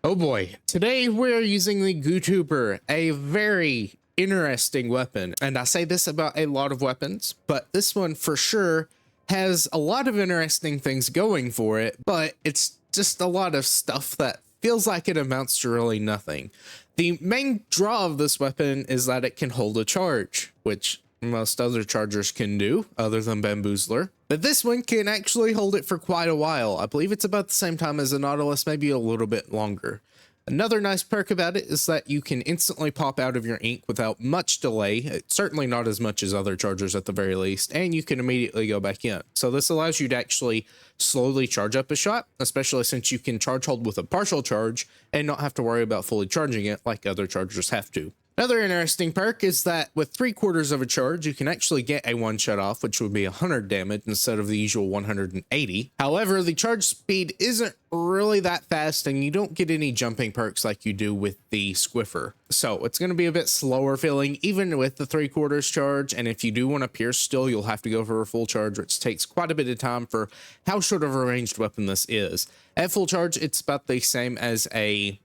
Oh boy, today we're using the Gootuber, a very interesting weapon. And I say this about a lot of weapons, but this one for sure has a lot of interesting things going for it, but it's just a lot of stuff that feels like it amounts to really nothing. The main draw of this weapon is that it can hold a charge, which most other chargers can do other than Bamboozler. But this one can actually hold it for quite a while. I believe it's about the same time as a Nautilus, maybe a little bit longer. Another nice perk about it is that you can instantly pop out of your ink without much delay, certainly not as much as other chargers at the very least, and you can immediately go back in. So this allows you to actually slowly charge up a shot, especially since you can charge hold with a partial charge and not have to worry about fully charging it like other chargers have to. Another interesting perk is that with 3/4 of a charge, you can actually get a one-shot off, which would be 100 damage instead of the usual 180. However, the charge speed isn't really that fast, and you don't get any jumping perks like you do with the Squiffer. So it's going to be a bit slower feeling, even with the 3/4 charge, and if you do want to pierce still, you'll have to go for a full charge, which takes quite a bit of time for how short of a ranged weapon this is. At full charge, it's about the same as a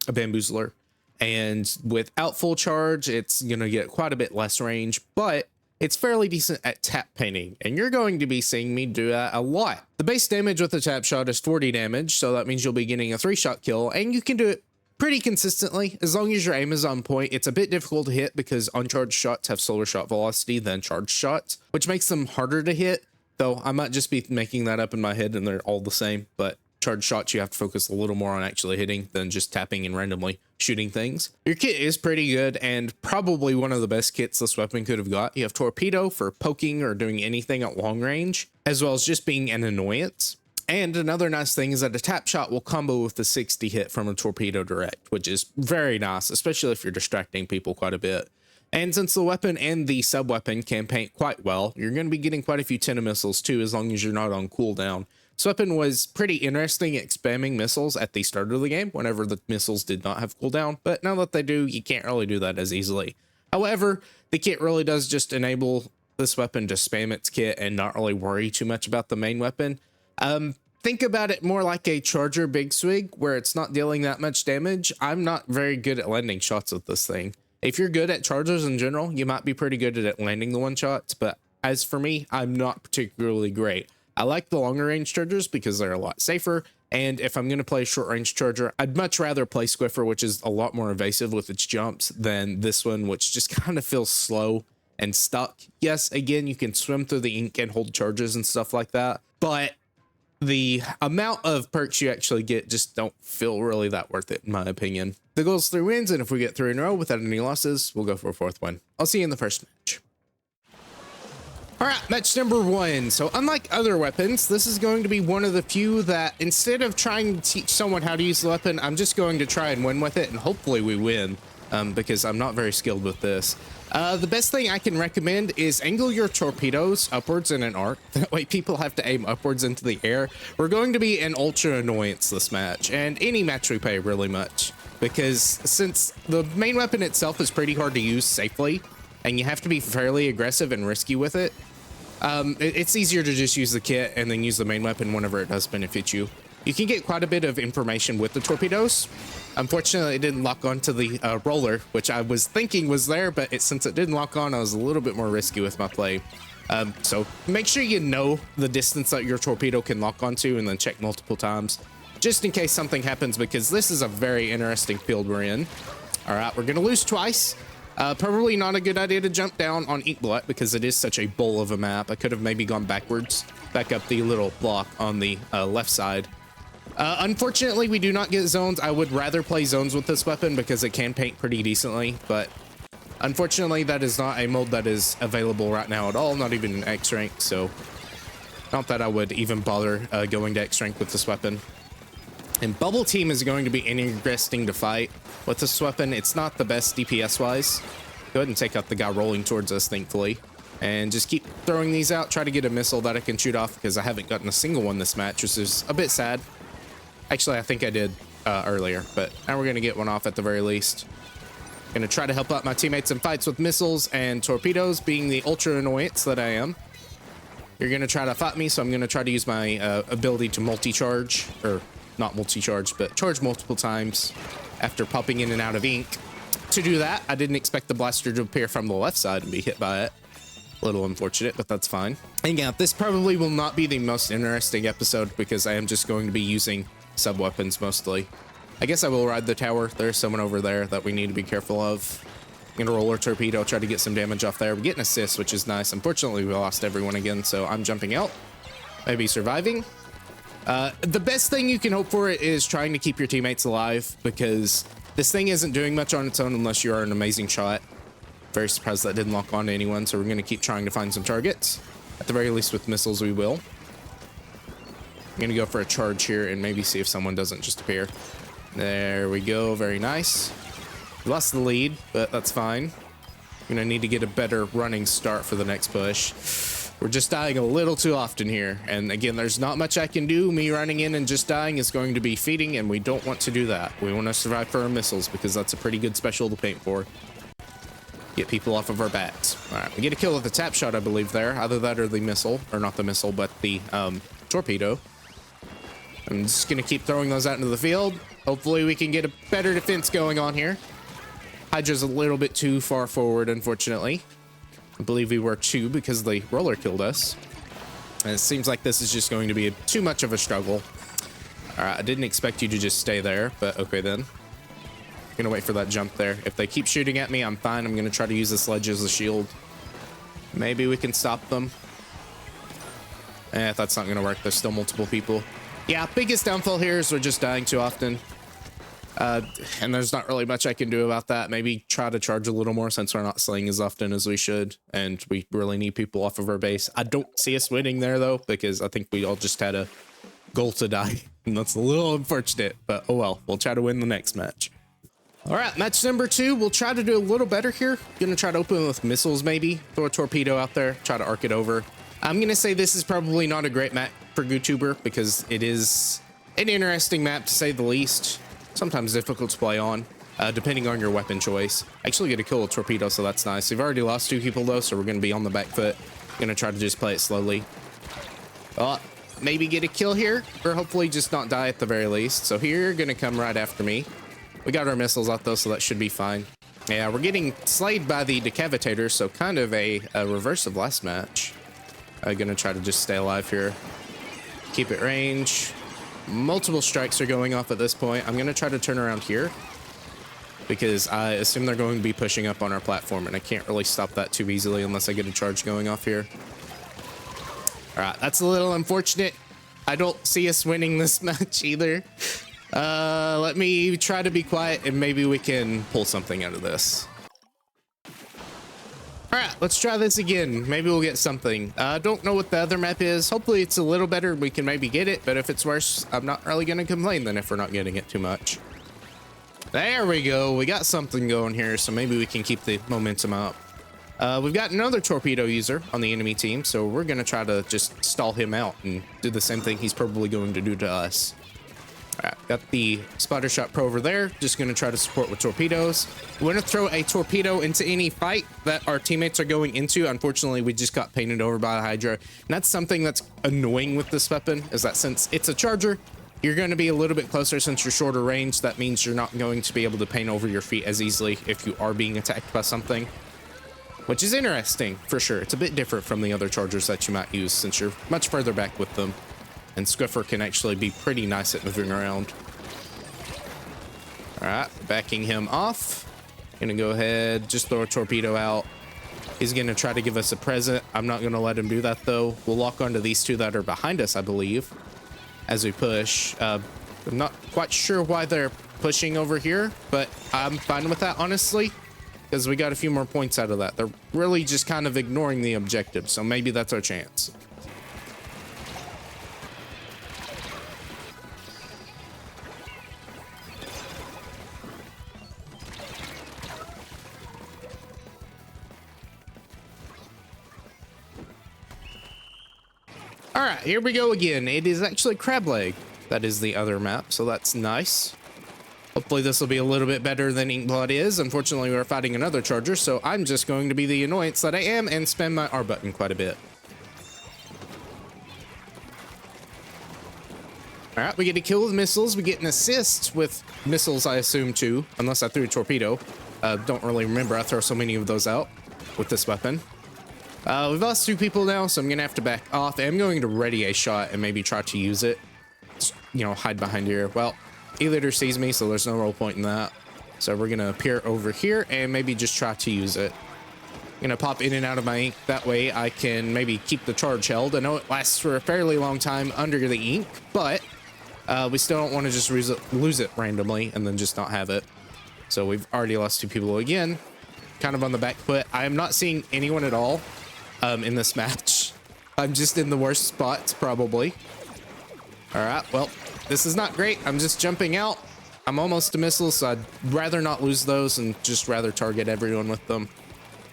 Bamboozler. And without full charge, it's going to get quite a bit less range, but it's fairly decent at tap painting, and you're going to be seeing me do that a lot. The base damage with the tap shot is 40 damage, so that means you'll be getting a 3-shot kill, and you can do it pretty consistently as long as your aim is on point. It's a bit difficult to hit because uncharged shots have slower shot velocity than charged shots, which makes them harder to hit, though I might just be making that up in my head and they're all the same, but charged shots you have to focus a little more on actually hitting than just tapping and randomly shooting things. Your kit is pretty good and probably one of the best kits this weapon could have got. You have Torpedo for poking or doing anything at long range, as well as just being an annoyance. And another nice thing is that a tap shot will combo with the 60 hit from a Torpedo direct, which is very nice, especially if you're distracting people quite a bit. And since the weapon and the sub weapon can paint quite well, you're going to be getting quite a few 10 missiles too, as long as you're not on cooldown. This weapon was pretty interesting at spamming missiles at the start of the game whenever the missiles did not have cooldown, but now that they do, you can't really do that as easily. However, the kit really does just enable this weapon to spam its kit and not really worry too much about the main weapon. Think about it more like a charger big swig where it's not dealing that much damage. I'm not very good at landing shots with this thing. If you're good at chargers in general, you might be pretty good at landing the one shots, but as for me, I'm not particularly great. I like the longer range chargers because they're a lot safer, and if I'm going to play a short range charger, I'd much rather play Squiffer, which is a lot more evasive with its jumps, than this one, which just kind of feels slow and stuck. Yes, again, you can swim through the ink and hold charges and stuff like that, but the amount of perks you actually get just don't feel really that worth it, in my opinion. The goal is 3 wins, and if we get 3 in a row without any losses, we'll go for a 4th win. I'll see you in the first match. All right, match number 1. So unlike other weapons, this is going to be one of the few that instead of trying to teach someone how to use the weapon, I'm just going to try and win with it, and hopefully we win, because I'm not very skilled with this. The best thing I can recommend is angle your torpedoes upwards in an arc. That way people have to aim upwards into the air. We're going to be an ultra annoyance this match, and any match we play really much, because since the main weapon itself is pretty hard to use safely, and you have to be fairly aggressive and risky with it, it's easier to just use the kit and then use the main weapon whenever it does benefit you. You can get quite a bit of information with the torpedoes. Unfortunately, it didn't lock onto the roller, which I was thinking was there, but since it didn't lock on, I was a little bit more risky with my play. So make sure you know the distance that your torpedo can lock onto and then check multiple times, just in case something happens, because this is a very interesting field we're in. All right, we're going to lose twice. Probably not a good idea to jump down on Inkblot because it is such a bowl of a map. I could have maybe gone backwards, back up the little block on the left side. Unfortunately, we do not get zones. I would rather play zones with this weapon because it can paint pretty decently, but unfortunately, that is not a mode that is available right now at all, not even in X rank, so not that I would even bother going to X rank with this weapon. And Bubble Team is going to be interesting to fight with this weapon. It's not the best DPS wise. Go ahead and take out the guy rolling towards us, thankfully, and just keep throwing these out. Try to get a missile that I can shoot off because I haven't gotten a single one this match, which is a bit sad. Actually, I think I did earlier, but now we're going to get one off at the very least. Going to try to help out my teammates in fights with missiles and torpedoes, being the ultra annoyance that I am. You're going to try to fight me, so I'm going to try to use my ability to multi-charge, or not multi-charge, but charge multiple times after popping in and out of ink. To do that, I didn't expect the blaster to appear from the left side and be hit by it. A little unfortunate, but that's fine. And yeah, this probably will not be the most interesting episode because I am just going to be using sub-weapons mostly. I guess I will ride the tower. There's someone over there that we need to be careful of. I'm gonna roll our torpedo, try to get some damage off there. We get an assist, which is nice. Unfortunately, we lost everyone again, so I'm jumping out. Maybe surviving. The best thing you can hope for is trying to keep your teammates alive, because this thing isn't doing much on its own unless you are an amazing shot. Very surprised that didn't lock on to anyone, so we're gonna keep trying to find some targets. At the very least with missiles, we will. I'm gonna go for a charge here and maybe see if someone doesn't just appear. There we go, very nice. We lost the lead, but that's fine. I'm gonna need to get a better running start for the next push. We're just dying a little too often here. And again, there's not much I can do. Me running in and just dying is going to be feeding, and we don't want to do that. We want to survive for our missiles because that's a pretty good special to paint for. Get people off of our bats. All right, we get a kill with the tap shot, I believe there. Either that or the missile, or not the missile, but the torpedo. I'm just gonna keep throwing those out into the field. Hopefully we can get a better defense going on here. Hydra's a little bit too far forward, unfortunately. I believe we were too because the roller killed us. And it seems like this is just going to be too much of a struggle. All right, I didn't expect you to just stay there, but okay then. I'm gonna wait for that jump there. If they keep shooting at me, I'm fine. I'm gonna try to use the sledge as a shield. Maybe we can stop them. That's not gonna work. There's still multiple people. Yeah, biggest downfall here is we're just dying too often. And there's not really much I can do about that. Maybe try to charge a little more since we're not slaying as often as we should. And we really need people off of our base. I don't see us winning there, though, because I think we all just had a goal to die. And that's a little unfortunate, but oh well. We'll try to win the next match. All right, match number 2. We'll try to do a little better here. Gonna try to open with missiles, maybe. Throw a torpedo out there. Try to arc it over. I'm gonna say this is probably not a great map for Gootuber because it is an interesting map, to say the least. Sometimes difficult to play on, depending on your weapon choice. I actually get a kill with torpedo, so that's nice. We've already lost 2 people, though, so we're going to be on the back foot. Gonna try to just play it slowly. Maybe get a kill here, or hopefully just not die at the very least. So here, you're going to come right after me. We got our missiles out, though, so that should be fine. Yeah, we're getting slayed by the decavitator, so kind of a reverse of last match. I'm going to try to just stay alive here. Keep it range. Multiple strikes are going off at this point. I'm going to try to turn around here because I assume they're going to be pushing up on our platform, and I can't really stop that too easily unless I get a charge going off here. All right, that's a little unfortunate. I don't see us winning this match either. Let me try to be quiet and maybe we can pull something out of this. All right, let's try this again. Maybe we'll get something. Don't know what the other map is. Hopefully it's a little better. We can maybe get it, but if it's worse, I'm not really going to complain then if we're not getting it too much. There we go. We got something going here, so maybe we can keep the momentum up. We've got another torpedo user on the enemy team, so we're going to try to just stall him out and do the same thing he's probably going to do to us. All right, got the spotter shot pro over there. Just going to try to support with torpedoes. We're going to throw a torpedo into any fight that our teammates are going into. Unfortunately, we just got painted over by a Hydra. And that's something that's annoying with this weapon, is that since it's a charger, you're going to be a little bit closer since you're shorter range. That means you're not going to be able to paint over your feet as easily if you are being attacked by something, which is interesting for sure. It's a bit different from the other chargers that you might use since you're much further back with them. And Squiffer can actually be pretty nice at moving around. All right, backing him off. Gonna go ahead, just throw a torpedo out. He's gonna try to give us a present. I'm not gonna let him do that though. We'll lock onto these 2 that are behind us, I believe, as we push. I'm not quite sure why they're pushing over here, but I'm fine with that, honestly, because we got a few more points out of that. They're really just kind of ignoring the objective, so maybe that's our chance. All right, here we go again. It is actually Crab Leg. That is the other map, so that's nice. Hopefully this will be a little bit better than Inkblood is. Unfortunately, we're fighting another charger, so I'm just going to be the annoyance that I am and spam my R button quite a bit. All right, we get a kill with missiles. We get an assist with missiles, I assume, too, unless I threw a torpedo. Don't really remember. I throw so many of those out with this weapon. We've lost 2 people now, so I'm going to have to back off. I'm going to ready a shot and maybe try to use it. Just, you know, hide behind here. Well, E-Leader sees me, so there's no real point in that. So we're going to appear over here and maybe just try to use it. I'm going to pop in and out of my ink. That way I can maybe keep the charge held. I know it lasts for a fairly long time under the ink, but we still don't want to just lose it randomly and then just not have it. So we've already lost 2 people again. Kind of on the back foot. I am not seeing anyone at all in this match. I'm just in the worst spots, probably. All right, well, this is not great. I'm just jumping out. I'm almost to missiles, so I'd rather not lose those and just rather target everyone with them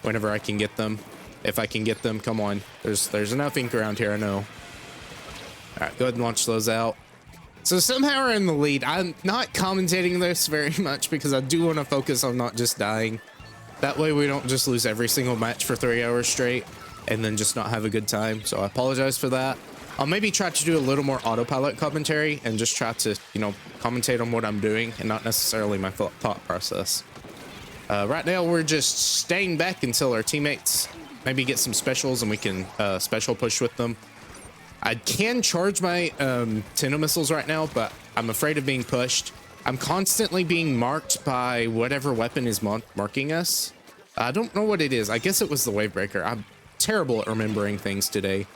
whenever I can get them. If I can get them, come on. There's enough ink around here, I know. All right, go ahead and launch those out. So somehow we're in the lead. I'm not commentating this very much because I do want to focus on not just dying. That way we don't just lose every single match for 3 hours straight and then just not have a good time. So I apologize for that. I'll maybe try to do a little more autopilot commentary and just try to, you know, commentate on what I'm doing and not necessarily my thought process. Right now we're just staying back until our teammates maybe get some specials and we can special push with them. I can charge my Tendo missiles right now, but I'm afraid of being pushed. I'm constantly being marked by whatever weapon is marking us. I don't know what it is. I guess it was the wave breaker. I'm terrible at remembering things today.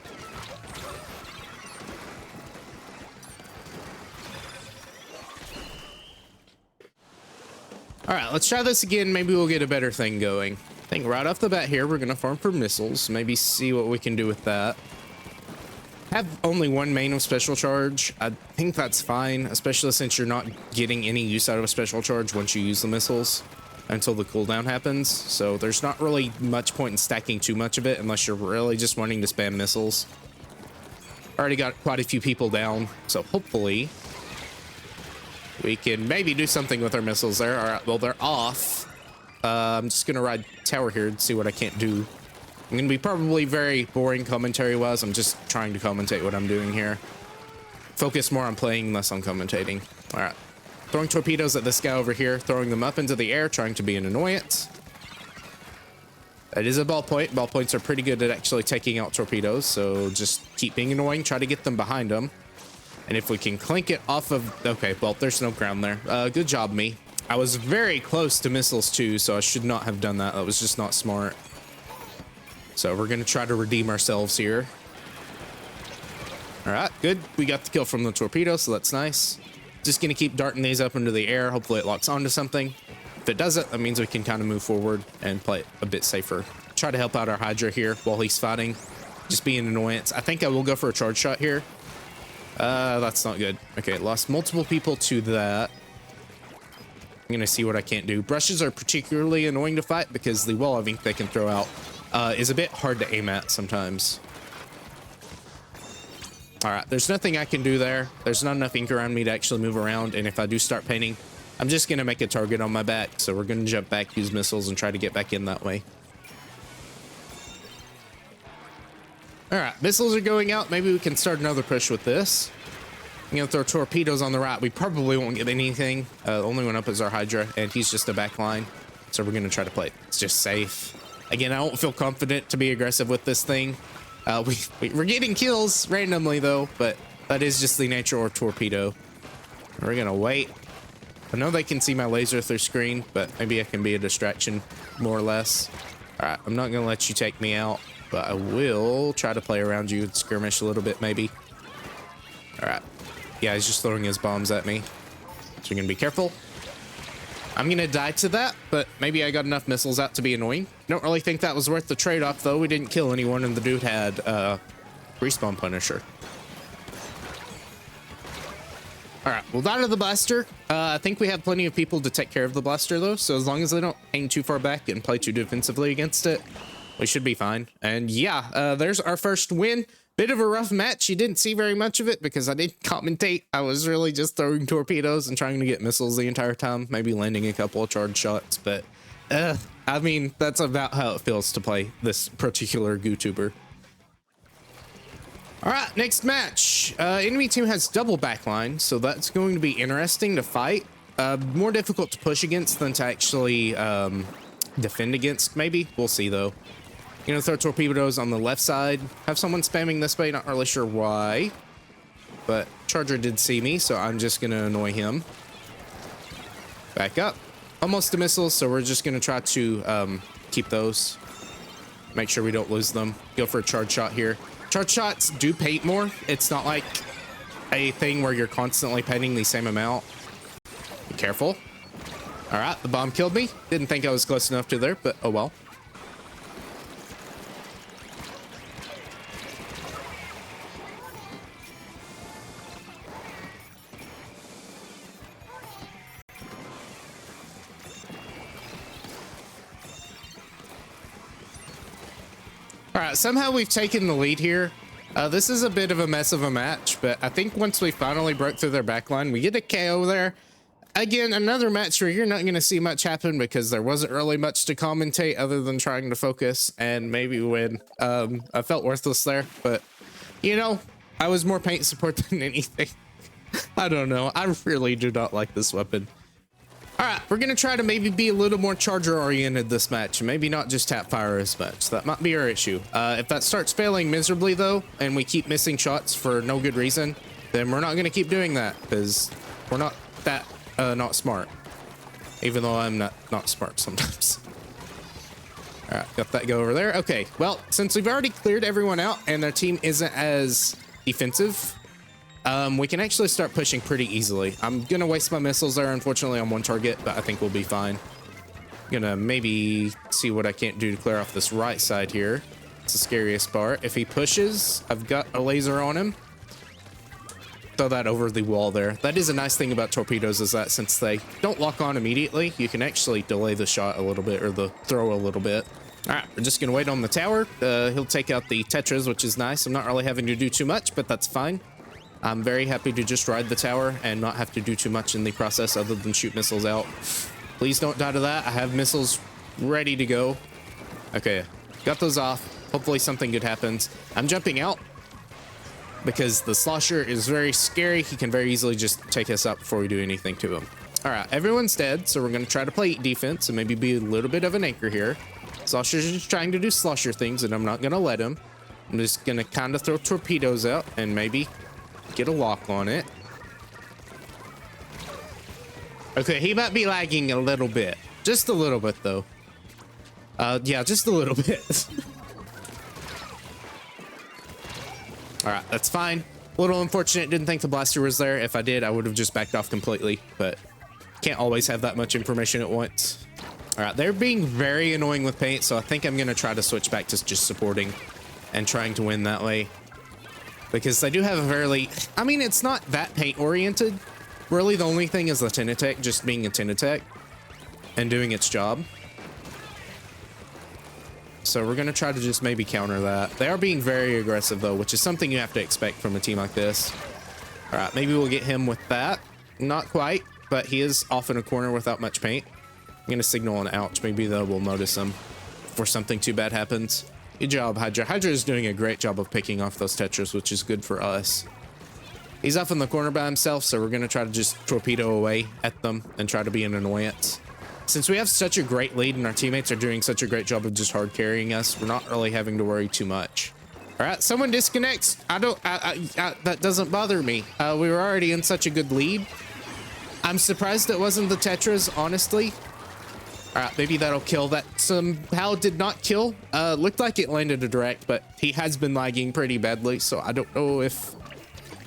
All right, let's try this again. Maybe we'll get a better thing going. I think right off the bat here, we're going to farm for missiles. Maybe see what we can do with that. Have only 1 main of special charge. I think that's fine, especially since you're not getting any use out of a special charge once you use the missiles until the cooldown happens. So there's not really much point in stacking too much of it unless you're really just wanting to spam missiles. Already got quite a few people down, so hopefully we can maybe do something with our missiles there. All right, well, they're off. I'm just going to ride tower here and see what I can't do. I'm going to be probably very boring commentary-wise. I'm just trying to commentate what I'm doing here. Focus more on playing, less on commentating. All right. Throwing torpedoes at this guy over here, throwing them up into the air, trying to be an annoyance. It is a ballpoint. Ballpoints are pretty good at actually taking out torpedoes, so just keep being annoying. Try to get them behind them. And if we can clink it off of... Okay, well, there's no ground there. Good job, me. I was very close to missiles, too, so I should not have done that. That was just not smart. So we're going to try to redeem ourselves here. All right, good. We got the kill from the torpedo, so that's nice. Just going to keep darting these up into the air. Hopefully it locks onto something. If it doesn't, that means we can kind of move forward and play it a bit safer. Try to help out our Hydra here while he's fighting. Just be an annoyance. I think I will go for a charge shot here. That's not good. Okay, lost multiple people to that. I'm going to see what I can't do. Brushes are particularly annoying to fight because the wall of ink they can throw out is a bit hard to aim at sometimes. All right, there's nothing I can do there. There's not enough ink around me to actually move around, and if I do start painting, I'm just going to make a target on my back. So we're going to jump back, use missiles, and try to get back in that way. All right, missiles are going out. Maybe we can start another push with this. I'm going to throw torpedoes on the right. We probably won't get anything. The only one up is our Hydra, and he's just a back line. So we're going to try to play it. It's just safe. Again, I don't feel confident to be aggressive with this thing. We're getting kills randomly, though, but that is just the nature of torpedo. We're going to wait. I know they can see my laser through screen, but maybe I can be a distraction, more or less. All right, I'm not going to let you take me out, but I will try to play around you and skirmish a little bit, maybe. All right. Yeah, he's just throwing his bombs at me. So you're going to be careful. I'm going to die to that, but maybe I got enough missiles out to be annoying. Don't really think that was worth the trade-off, though. We didn't kill anyone, and the dude had respawn Punisher. All right, well, that of the blaster. I think we have plenty of people to take care of the blaster, though, so as long as they don't hang too far back and play too defensively against it, we should be fine. And yeah, there's our first win. Bit of a rough match. You didn't see very much of it because I didn't commentate. I was really just throwing torpedoes and trying to get missiles the entire time, maybe landing a couple of charge shots, but I mean, that's about how it feels to play this particular Gootuber. All right, next match. Enemy team has double backline, so that's going to be interesting to fight. More difficult to push against than to actually defend against, maybe. We'll see, though. Gonna throw torpedoes on the left side. Have someone spamming this way, not really sure why. But Charger did see me, so I'm just gonna annoy him. Back up. Almost a missile, so we're just gonna try to keep those. Make sure we don't lose them. Go for a charge shot here. Charge shots do paint more. It's not like a thing where you're constantly painting the same amount. Be careful. All right, the bomb killed me. Didn't think I was close enough to there, but oh well. All right, somehow we've taken the lead here. This is a bit of a mess of a match, but I think once we finally broke through their backline, we get a KO there. Again, another match where you're not going to see much happen because there wasn't really much to commentate other than trying to focus and maybe win. I felt worthless there, but you know, I was more paint support than anything. I don't know. I really do not like this weapon. All right, we're going to try to maybe be a little more charger oriented this match. Maybe not just tap fire as much. That might be our issue. If that starts failing miserably though, and we keep missing shots for no good reason, then we're not going to keep doing that because we're not that not smart. Even though I'm not smart sometimes. All right, got that go over there. Okay, well, since we've already cleared everyone out and their team isn't as defensive, we can actually start pushing pretty easily. I'm gonna waste my missiles there, unfortunately, on one target, but I think we'll be fine. Gonna maybe see what I can't do to clear off this right side here. It's the scariest part. If he pushes, I've got a laser on him. Throw that over the wall there. That is a nice thing about torpedoes, is that since they don't lock on immediately, you can actually delay the shot a little bit, or the throw a little bit. All right, we're just gonna wait on the tower. He'll take out the Tetras, which is nice. I'm not really having to do too much, but that's fine. I'm very happy to just ride the tower and not have to do too much in the process other than shoot missiles out. Please don't die to that. I have missiles ready to go. Okay, got those off. Hopefully something good happens. I'm jumping out because the slosher is very scary. He can very easily just take us out before we do anything to him. All right, everyone's dead, so we're going to try to play defense and maybe be a little bit of an anchor here. Slosher's just trying to do slosher things, and I'm not going to let him. I'm just going to kind of throw torpedoes out and maybe get a lock on it. Okay, he might be lagging a little bit. Just a little bit, though. Yeah, just a little bit. All right, that's fine. A little unfortunate. Didn't think the blaster was there. If I did, I would have just backed off completely. But can't always have that much information at once. All right, they're being very annoying with paint, so I think I'm going to try to switch back to just supporting and trying to win that way. Because they do have a fairly... I mean, it's not that paint-oriented. Really, the only thing is the Tinatech just being a Tinatech and doing its job. So we're going to try to just maybe counter that. They are being very aggressive, though, which is something you have to expect from a team like this. All right, maybe we'll get him with that. Not quite, but he is off in a corner without much paint. I'm going to signal an ouch. Maybe, though, we'll notice him before something too bad happens. Good job, Hydra. Hydra is doing a great job of picking off those Tetras, which is good for us. He's off in the corner by himself, so we're going to try to just torpedo away at them and try to be an annoyance. Since we have such a great lead and our teammates are doing such a great job of just hard carrying us, we're not really having to worry too much. All right, someone disconnects. That doesn't bother me. We were already in such a good lead. I'm surprised it wasn't the Tetras, honestly. All right, maybe that'll kill. That somehow did not kill. Looked like it landed a direct, but he has been lagging pretty badly, so I don't know if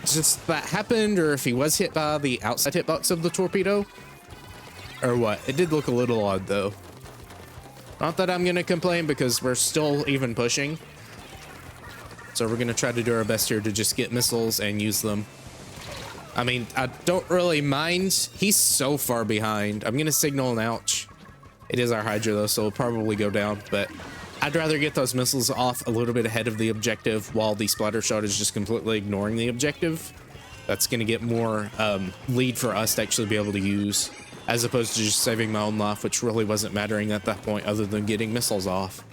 just that happened or if he was hit by the outside hitbox of the torpedo or what. It did look a little odd, though. Not that I'm going to complain because we're still even pushing. So we're going to try to do our best here to just get missiles and use them. I mean, I don't really mind. He's so far behind. I'm going to signal an ouch. It is our Hydra, though, so it'll probably go down, but I'd rather get those missiles off a little bit ahead of the objective while the splatter shot is just completely ignoring the objective. That's going to get more lead for us to actually be able to use, as opposed to just saving my own life, which really wasn't mattering at that point other than getting missiles off.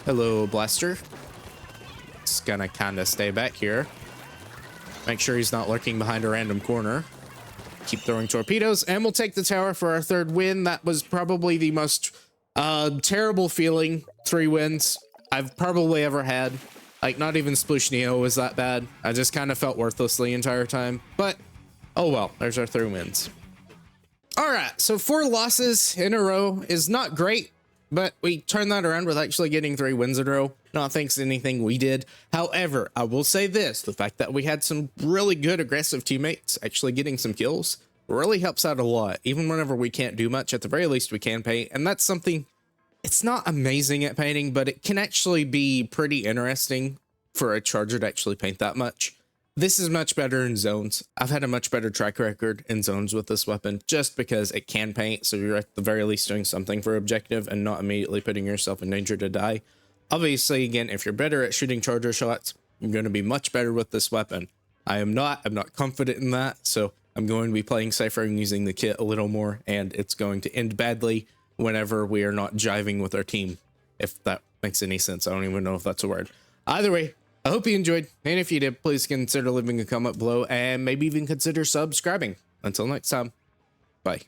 Hello, Blaster. Let's gonna kind of stay back here. Make sure he's not lurking behind a random corner. Keep throwing torpedoes, and we'll take the tower for our 3rd win. That was probably the most terrible feeling 3 wins I've probably ever had. Like, not even Sploosh Neo was that bad. I just kind of felt worthless the entire time. But, oh well, there's our 3 wins. All right, so 4 losses in a row is not great, but we turned that around with actually getting 3 wins in a row. Not thanks to anything we did. However, I will say this, the fact that we had some really good aggressive teammates actually getting some kills really helps out a lot. Even whenever we can't do much, at the very least we can paint. And that's something, it's not amazing at painting, but it can actually be pretty interesting for a charger to actually paint that much. This is much better in zones. I've had a much better track record in zones with this weapon just because it can paint, so you're at the very least doing something for objective and not immediately putting yourself in danger to die. Obviously, again, if you're better at shooting charger shots, you're going to be much better with this weapon. I'm not confident in that, so I'm going to be playing safer and using the kit a little more, and it's going to end badly whenever we are not jiving with our team, if that makes any sense. I don't even know if that's a word. Either way, I hope you enjoyed, and if you did, please consider leaving a comment below and maybe even consider subscribing. Until next time, bye.